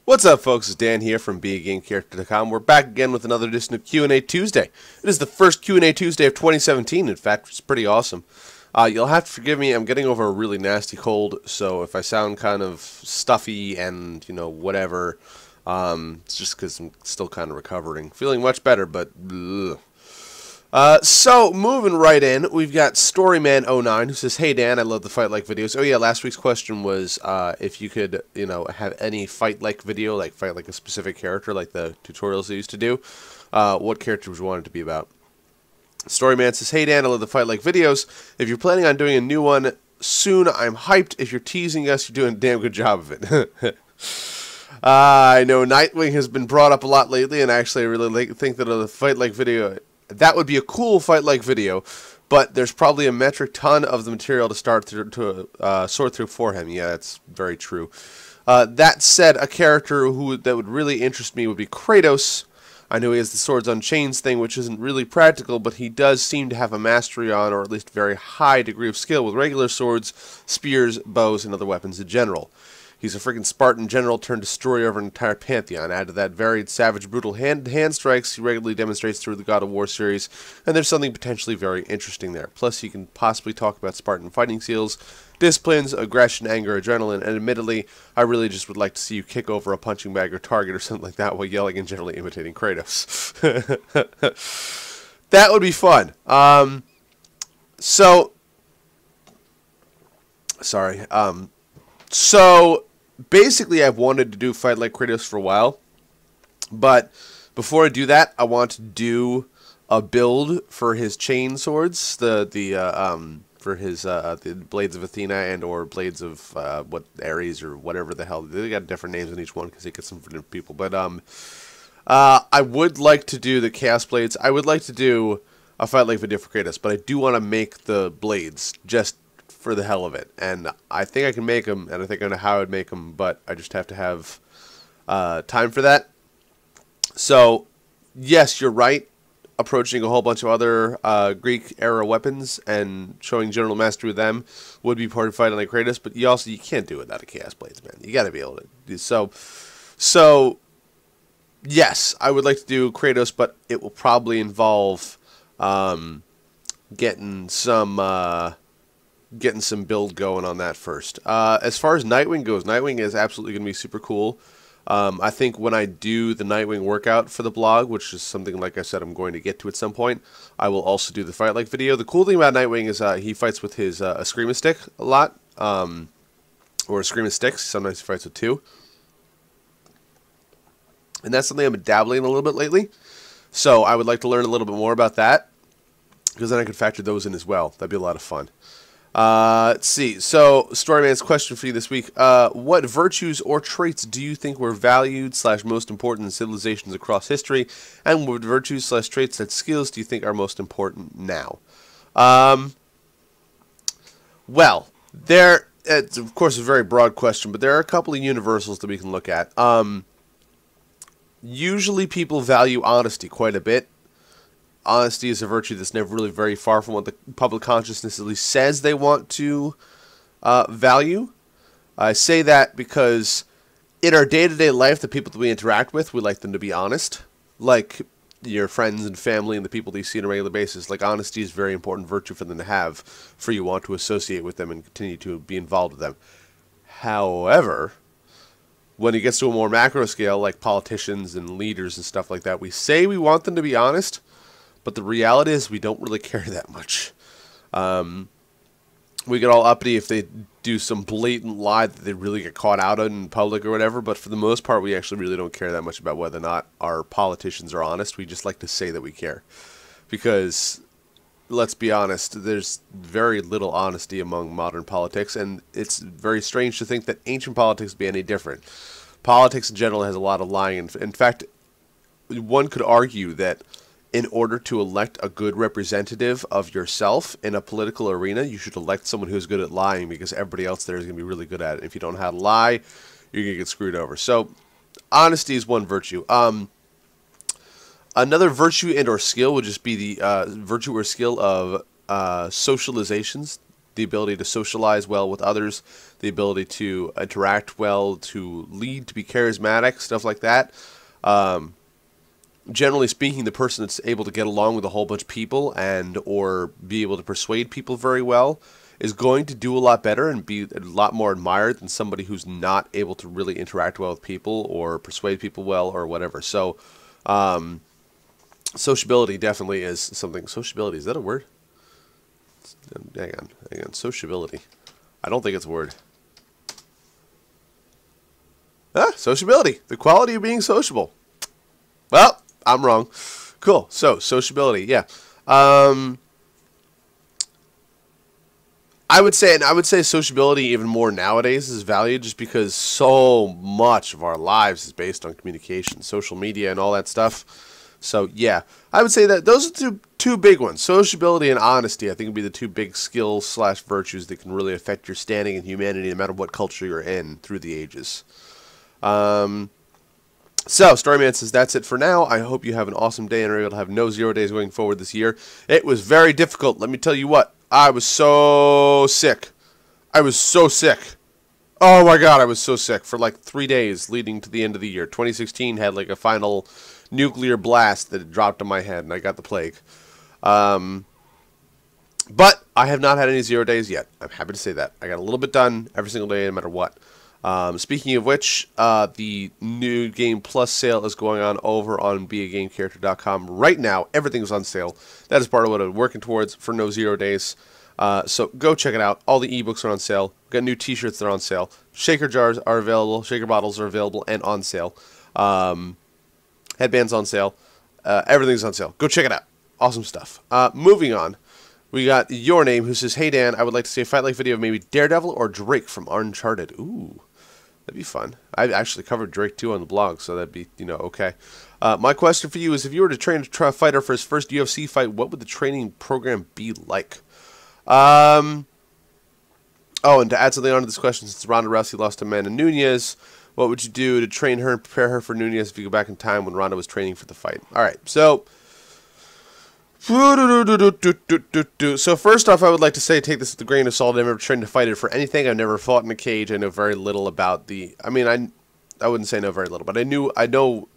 What's up, folks? It's Dan here from BeAGameCharacter.com. We're back again with another edition of Q&A Tuesday. It is the first Q&A Tuesday of 2017. In fact, it's pretty awesome. You'll have to forgive me. I'm getting over a really nasty cold, so if I sound kind of stuffy and, whatever, it's just because I'm still kind of recovering. Feeling much better, but ugh. So, moving right in, we've got Storyman09 who says, "Hey Dan, I love the fight-like videos." Oh yeah, last week's question was if you could, have any fight-like video, like fight like a specific character, like the tutorials they used to do, what character would you want it to be about? Storyman says, "Hey Dan, I love the fight-like videos. If you're planning on doing a new one soon, I'm hyped. If you're teasing us, you're doing a damn good job of it." I know Nightwing has been brought up a lot lately, and actually I really think that a fight-like video... that would be a cool fight-like video, but there's probably a metric ton of the material to sort through for him. Yeah, that's very true. That said, a character that would really interest me would be Kratos. I know he has the Swords on Chains thing, which isn't really practical, but he does seem to have a mastery on, or at least very high degree of skill with regular swords, spears, bows, and other weapons in general. He's a freaking Spartan general turned destroyer of an entire pantheon. Add to that varied, savage, brutal hand-to-hand strikes he regularly demonstrates through the God of War series, and there's something potentially very interesting there. Plus, he can possibly talk about Spartan fighting skills, disciplines, aggression, anger, adrenaline, and admittedly, I really just would like to see you kick over a punching bag or target or something like that while yelling and generally imitating Kratos. That would be fun. So basically, I've wanted to do Fight Like Kratos for a while, but before I do that, I want to do a build for his chain swords, for his the Blades of Athena and or Blades of Ares or whatever the hell. They got different names on each one because they get some for different people. But I would like to do the Chaos Blades. I would like to do a Fight Like video for Kratos, but I do want to make the blades just for the hell of it, and I think I can make them, and I think I know how I would make them, but I just have to have time for that. So, yes, you're right. Approaching a whole bunch of other Greek-era weapons and showing general mastery with them would be part of fighting like Kratos, but you can't do it without a Chaos Blades, man. You got to be able to do so. Yes, I would like to do Kratos, but it will probably involve getting some build going on that first. As far as Nightwing goes, Nightwing is absolutely going to be super cool. I think when I do the Nightwing workout for the blog, which is something, like I said, I'm going to get to at some point, I will also do the Fight Like video. The cool thing about Nightwing is he fights with his Eskrima stick a lot, or Eskrima sticks. Sometimes he fights with two. And that's something I've been dabbling in a little bit lately. So I would like to learn a little bit more about that, because then I could factor those in as well. That'd be a lot of fun. Let's see. So, Storyman's question for you this week. What virtues or traits do you think were valued / most important in civilizations across history? And what virtues / traits and skills do you think are most important now? Well, it's of course a very broad question, but there are a couple of universals that we can look at. Usually people value honesty quite a bit. Honesty is a virtue that's never really very far from what the public consciousness at least says they want to value. I say that because in our day-to-day life, the people that we interact with, we like them to be honest. Like your friends and family and the people that you see on a regular basis. Like, honesty is a very important virtue for them to have, for you want to associate with them and continue to be involved with them. However, when it gets to a more macro scale, like politicians and leaders and stuff like that, we say we want them to be honest, but the reality is we don't really care that much. We get all uppity if they do some blatant lie that they really get caught out on in public or whatever, but for the most part, we actually really don't care that much about whether or not our politicians are honest. We just like to say that we care. Because, let's be honest, there's very little honesty among modern politics, and it's very strange to think that ancient politics would be any different. Politics in general has a lot of lying. In fact, one could argue that in order to elect a good representative of yourself in a political arena, you should elect someone who's good at lying, because everybody else there is going to be really good at it. If you don't know how to lie, you're going to get screwed over. So, honesty is one virtue. Another virtue and or skill would just be the virtue or skill of socializations. the ability to socialize well with others, the ability to interact well, to lead, to be charismatic, stuff like that. Generally speaking, the person that's able to get along with a whole bunch of people and or be able to persuade people very well is going to do a lot better and be a lot more admired than somebody who's not able to really interact well with people or persuade people well or whatever. So, sociability definitely is something. Sociability, is that a word? Hang on. Sociability. I don't think it's a word. Sociability. The quality of being sociable. Well, I'm wrong. Cool. So, sociability, yeah. I would say sociability even more nowadays is valued just because so much of our lives is based on communication, social media, and all that stuff. So, yeah, I would say that those are two big ones. Sociability and honesty, I think, would be the two big skills / virtues that can really affect your standing in humanity no matter what culture you're in through the ages. So, Storyman says, that's it for now. I hope you have an awesome day and are able to have no 0 days going forward this year. It was very difficult. Let me tell you what. I was so sick. I was so sick. Oh, my God, I was so sick for like 3 days leading to the end of the year. 2016 had like a final nuclear blast that dropped on my head, and I got the plague. But I have not had any 0 days yet. I'm happy to say that. I got a little bit done every single day, no matter what. Speaking of which, the new Game Plus sale is going on over on beagameCharacter.com right now. Everything's on sale. That is part of what I'm working towards for no 0 days. So go check it out. All the ebooks are on sale. We've got new t-shirts that are on sale. Shaker jars are available. Shaker bottles are available and on sale. Headbands on sale. Everything's on sale. Go check it out. Awesome stuff. Moving on. We got Your Name, who says, hey, Dan, I would like to see a Fight Like video of maybe Daredevil or Drake from Uncharted. Ooh, that'd be fun. I've actually covered Drake, too, on the blog, so that'd be, okay. My question for you is, if you were to train a fighter for his first UFC fight, what would the training program be like? Oh, and to add something onto this question, since Ronda Rousey lost to Amanda Nunes, what would you do to train her and prepare her for Nunes if you go back in time when Ronda was training for the fight? All right, so first off, I would like to say, take this with a grain of salt. I've never trained a fighter for anything. I've never fought in a cage. I know very little about the. I mean, I wouldn't say know very little, but I know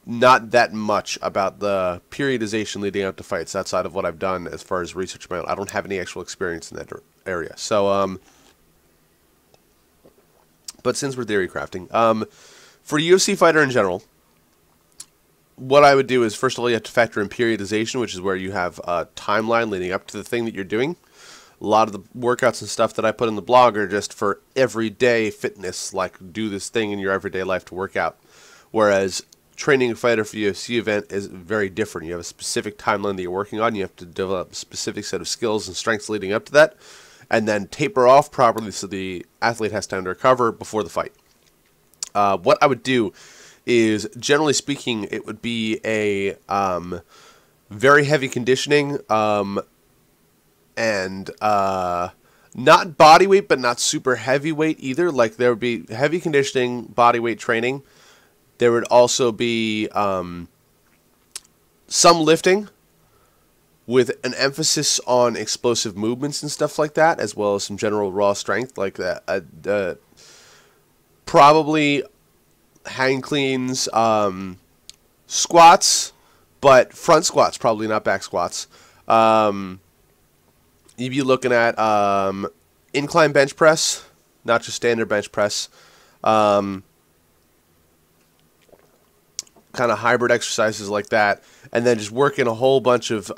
not that much about the periodization leading up to fights outside of what I've done as far as research my own. I don't have any actual experience in that area. So, but since we're theory crafting, for a UFC fighter in general, what I would do is, first of all, you have to factor in periodization, which is where you have a timeline leading up to the thing that you're doing. A lot of the workouts and stuff that I put in the blog are just for everyday fitness, like do this thing in your everyday life to work out. Whereas training a fighter for a UFC event is very different. You have a specific timeline that you're working on. You have to develop a specific set of skills and strengths leading up to that, and then taper off properly so the athlete has time to recover before the fight. What I would do is, generally speaking, it would be a very heavy conditioning and not body weight, but not super heavy weight either. Like, there would be heavy conditioning, body weight training. There would also be some lifting with an emphasis on explosive movements and stuff like that, as well as some general raw strength, like that. Probably hang cleans, squats, but front squats, probably not back squats. You'd be looking at incline bench press, not just standard bench press. Kind of hybrid exercises like that, and then just working a whole bunch of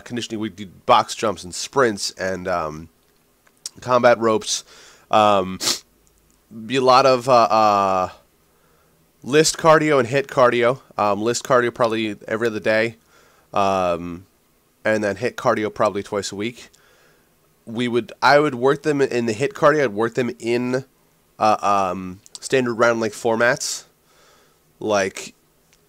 conditioning. We do box jumps and sprints and combat ropes. Be a lot of list cardio and hit cardio. List cardio probably every other day, and then hit cardio probably twice a week. I would work them in the hit cardio. I'd work them in standard round length formats. Like,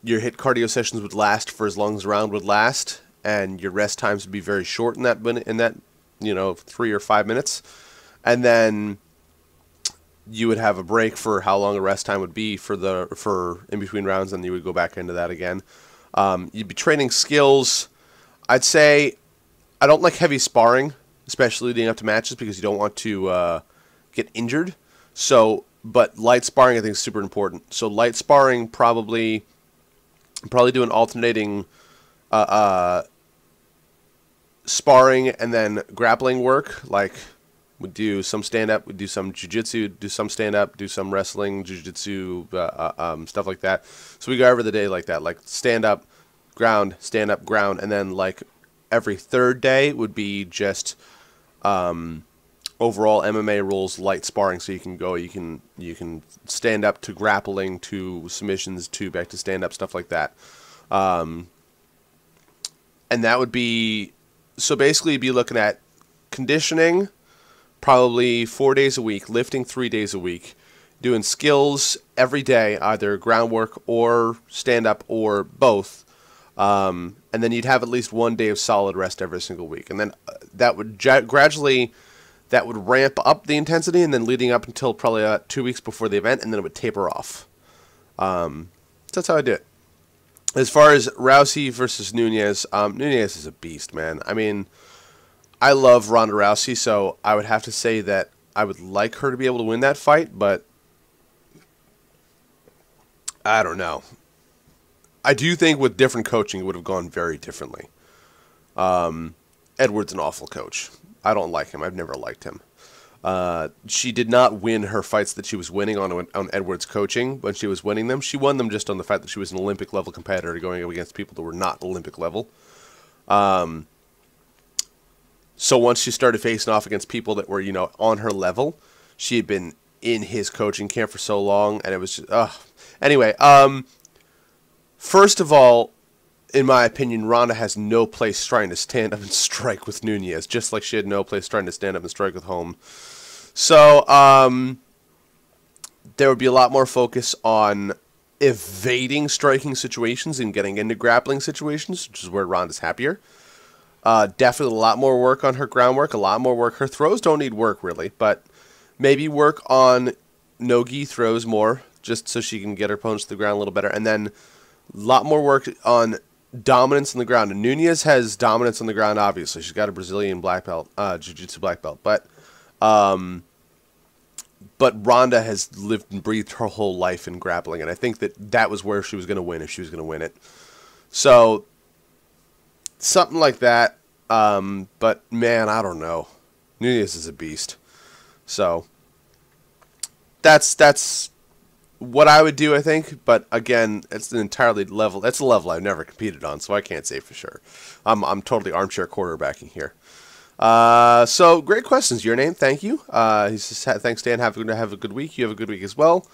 your hit cardio sessions would last for as long as the round would last, and your rest times would be very short in that 3 or 5 minutes, and then you would have a break for how long a rest time would be for in between rounds, and you would go back into that again. You'd be training skills. I'd say I don't like heavy sparring. especially leading up to matches, because you don't want to get injured. So, but light sparring I think is super important. So light sparring probably doing alternating sparring and then grappling work. Like, we'd do some stand-up, we'd do some jiu-jitsu, do some stand-up, do some wrestling, jiu-jitsu, stuff like that. So we go over the day like that, like stand-up, ground, and then like every third day would be just overall MMA rules, light sparring. So you can stand up to grappling, to submissions, to back to stand-up, stuff like that. And that would be, so basically you'd be looking at conditioning, probably 4 days a week, lifting 3 days a week, doing skills every day, either groundwork or stand-up or both. And then you'd have at least 1 day of solid rest every single week. And then that would gradually, that would ramp up the intensity, and then leading up until probably 2 weeks before the event, and then it would taper off. So that's how I do it. As far as Rousey versus Nunes, Nunes is a beast, man. I mean, I love Ronda Rousey, so I would have to say that I would like her to be able to win that fight, but I don't know. I do think with different coaching, it would have gone very differently. Edwards an awful coach. I don't like him. I've never liked him. She did not win her fights that she was winning on Edwards' coaching. When she was winning them, she won them just on the fact that she was an Olympic-level competitor going up against people that were not Olympic-level. So once she started facing off against people that were, on her level, she had been in his coaching camp for so long, and it was just, Anyway, first of all, in my opinion, Ronda has no place trying to stand up and strike with Nunes, just like she had no place trying to stand up and strike with Holm. So, there would be a lot more focus on evading striking situations and getting into grappling situations, which is where Ronda's happier. Definitely a lot more work on her groundwork, a lot more work. Her throws don't need work, really, but maybe work on no-gi throws more, just so she can get her opponents to the ground a little better. And then a lot more work on dominance on the ground. And Nunes has dominance on the ground, obviously. She's got a Brazilian black belt, jiu-jitsu black belt. But Ronda has lived and breathed her whole life in grappling, and I think that was where she was going to win if she was going to win it. So, something like that. But, man, I don't know. Nunes is a beast. So, that's what I would do, I think, but again, it's an entirely level. That's a level I've never competed on, so I can't say for sure. I'm totally armchair quarterbacking here. So great questions. Your name, thank you. He says, thanks, Dan. Have a good week. You have a good week as well.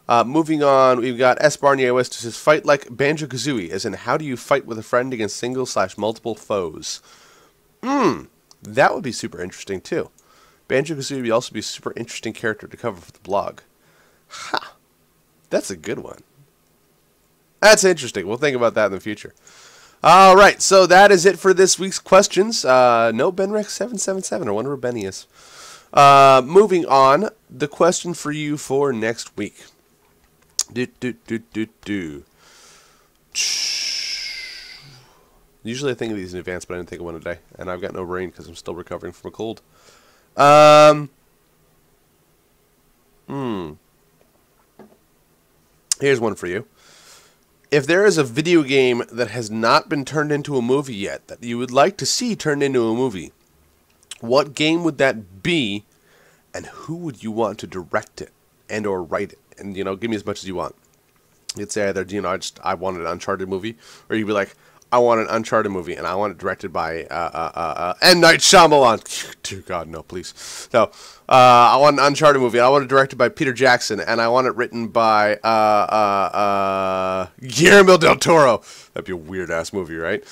Moving on, we've got S. Barnier West, who says, fight like Banjo Kazooie, as in how do you fight with a friend against single/multiple foes? That would be super interesting too. Banjo Kazooie would also be a super interesting character to cover for the blog. Ha! That's a good one. That's interesting. We'll think about that in the future. All right, so that is it for this week's questions. No Benrex777. I wonder where Benny is. Moving on, the question for you for next week. Usually I think of these in advance, but I didn't think of one today. And I've got no brain because I'm still recovering from a cold. Here's one for you. If there is a video game that has not been turned into a movie yet that you would like to see turned into a movie, what game would that be, and who would you want to direct it and or write it? And, give me as much as you want. You'd say either, I want an Uncharted movie, or you'd be like, I want an Uncharted movie, and I want it directed by M. Night Shyamalan. Dear God, no, please. No, I want an Uncharted movie, and I want it directed by Peter Jackson, and I want it written by Guillermo del Toro. That'd be a weird-ass movie, right?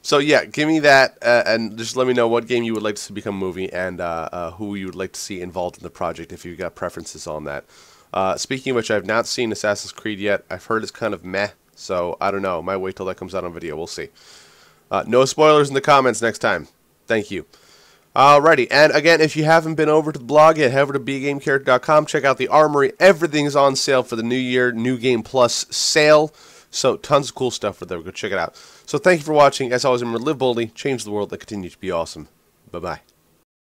So, yeah, give me that, and just let me know what game you would like to see become a movie, and who you would like to see involved in the project, if you've got preferences on that. Speaking of which, I've not seen Assassin's Creed yet. I've heard it's kind of meh. So, I don't know. Might wait till that comes out on video. We'll see. No spoilers in the comments next time. Thank you. Alrighty. And again, if you haven't been over to the blog yet, head over to BeAGameCharacter.com. Check out the Armory. Everything's on sale for the new year. New Game Plus sale. So, tons of cool stuff for there. Go check it out. So, thank you for watching. As always, remember, live boldly, change the world, and continue to be awesome. Bye-bye.